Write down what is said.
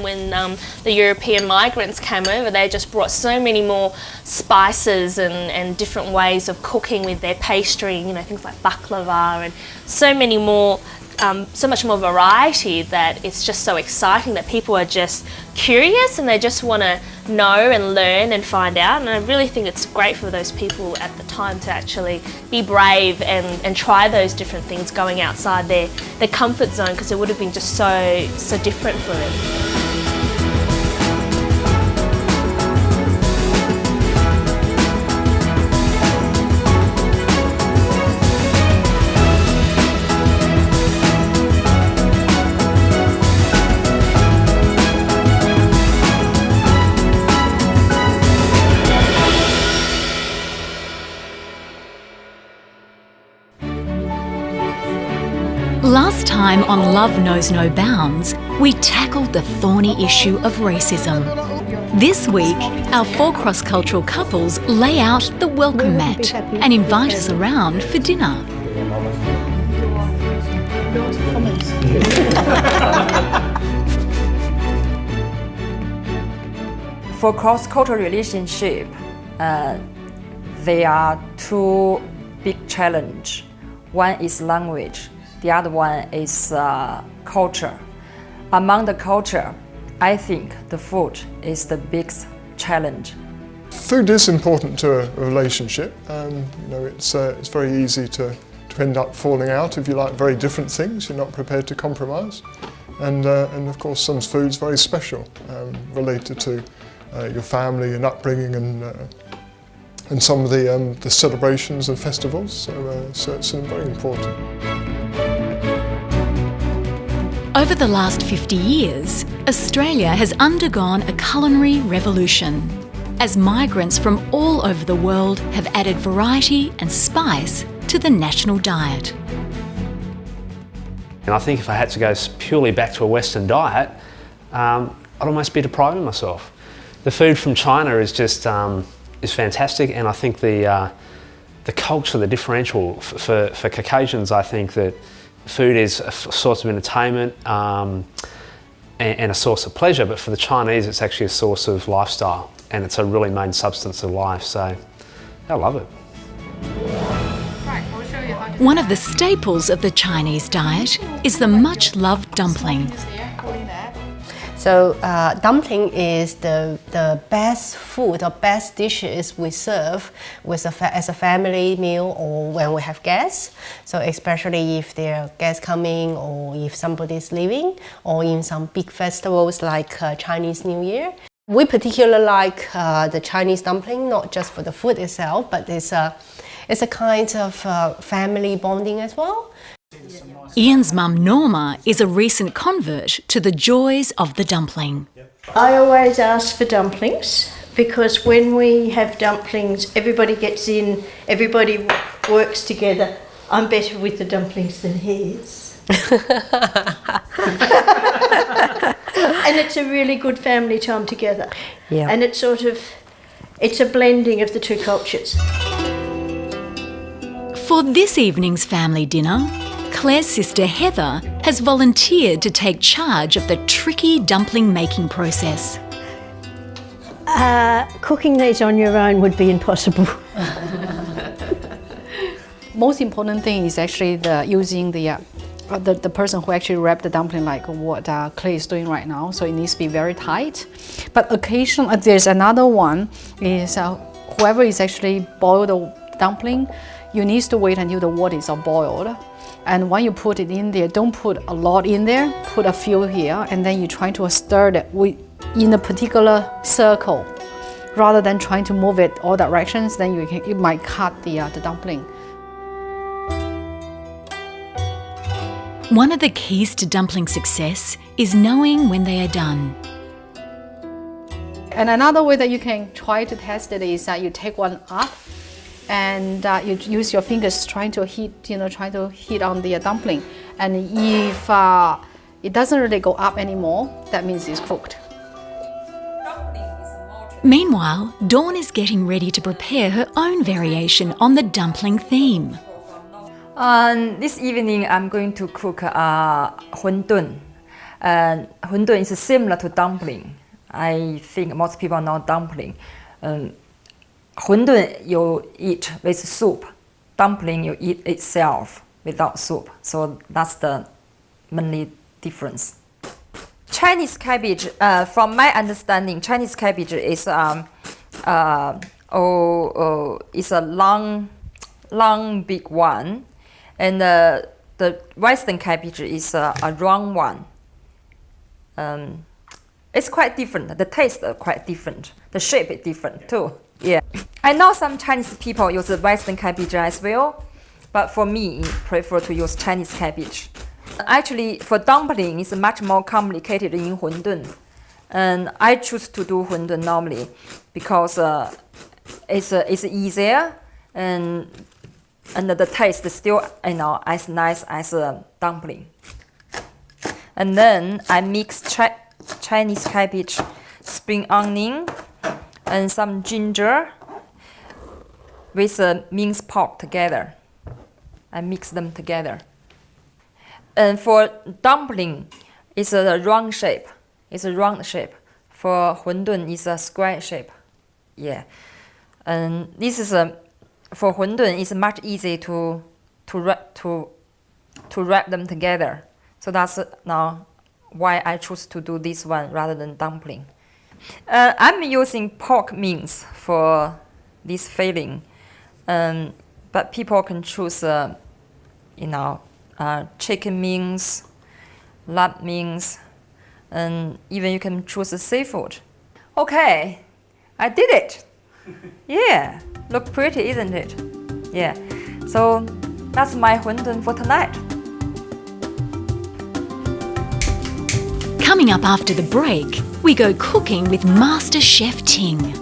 when the European migrants came over, they just brought so many more spices and different ways of cooking with their pastry, you know, things like baklava and so many more, so much more variety that it's just so exciting that people are just curious and they just want to know and learn and find out. And I really think it's great for those people at the time to actually be brave and try those different things, going outside their comfort zone, because it would have been just so different for them. Last time on Love Knows No Bounds, we tackled the thorny issue of racism. This week, our 4 cross-cultural couples lay out the welcome mat and invite us around for dinner. For cross-cultural relationship, there are 2 big challenges. One is language. The other one is culture. Among the culture, I think the food is the biggest challenge. Food is important to a relationship. You know, it's very easy to end up falling out if you like very different things. You're not prepared to compromise, and of course, some food's very special, related to your family and upbringing and some of the celebrations and festivals. So it's very important. Over the last 50 years, Australia has undergone a culinary revolution as migrants from all over the world have added variety and spice to the national diet. And I think if I had to go purely back to a Western diet, I'd almost be depriving myself. The food from China is just is fantastic, and I think the culture, the differential for Caucasians, I think that food is a source of entertainment and a source of pleasure, but for the Chinese it's actually a source of lifestyle, and it's a really main substance of life, so I love it. One of the staples of the Chinese diet is the much-loved dumpling. So dumpling is the best food or best dishes we serve with as a family meal or when we have guests. So especially if there are guests coming or if somebody's leaving or in some big festivals like Chinese New Year. We particularly like the Chinese dumpling, not just for the food itself, but it's a kind of family bonding as well. Ian's mum Norma is a recent convert to the joys of the dumpling. I always ask for dumplings because when we have dumplings, everybody gets in, everybody works together. I'm better with the dumplings than he is. And it's a really good family time together. Yeah. And it's a blending of the 2 cultures. For this evening's family dinner, Clare's sister Heather has volunteered to take charge of the tricky dumpling making process. Cooking these on your own would be impossible. Most important thing is actually using the person who actually wrapped the dumpling, like what Clare is doing right now. So it needs to be very tight. But occasionally there's another one is whoever is actually boiled the dumpling, you need to wait until the water is boiled. And when you put it in there, don't put a lot in there, put a few here, and then you try to stir it in a particular circle. Rather than trying to move it all directions, then you might cut the dumpling. One of the keys to dumpling success is knowing when they are done. And another way that you can try to test it is that you take one up and you use your fingers trying to hit on the dumpling. And if it doesn't really go up anymore, that means it's cooked. Meanwhile, Dawn is getting ready to prepare her own variation on the dumpling theme. This evening I'm going to cook wonton. Hundun is similar to dumpling. I think most people know dumpling. Hundun you eat with soup. Dumpling you eat itself without soup. So that's the mainly difference. Chinese cabbage, from my understanding, Chinese cabbage is is a long big one, and the Western cabbage is a round one. It's quite different. The taste is quite different. The shape is different too. Yeah, I know some Chinese people use the Western cabbage as well, but for me, prefer to use Chinese cabbage. Actually, for dumpling, it's much more complicated in Hundun, and I choose to do Hundun normally because it's easier and the taste is still as nice as a dumpling. And then I mix Chinese cabbage, spring onion, and some ginger with minced pork together. I mix them together. And for dumpling, it's a round shape. It's a round shape. For Hundun, it's a square shape. Yeah. And this is for Hundun, it's much easier to wrap them together. So that's now why I choose to do this one rather than dumpling. I'm using pork mince for this filling, but people can choose, chicken mince, lamb mince, and even you can choose a seafood. Okay, I did it. Yeah, look pretty, isn't it? Yeah, so that's my Hundun for tonight. Coming up after the break, we go cooking with Master Chef Ting.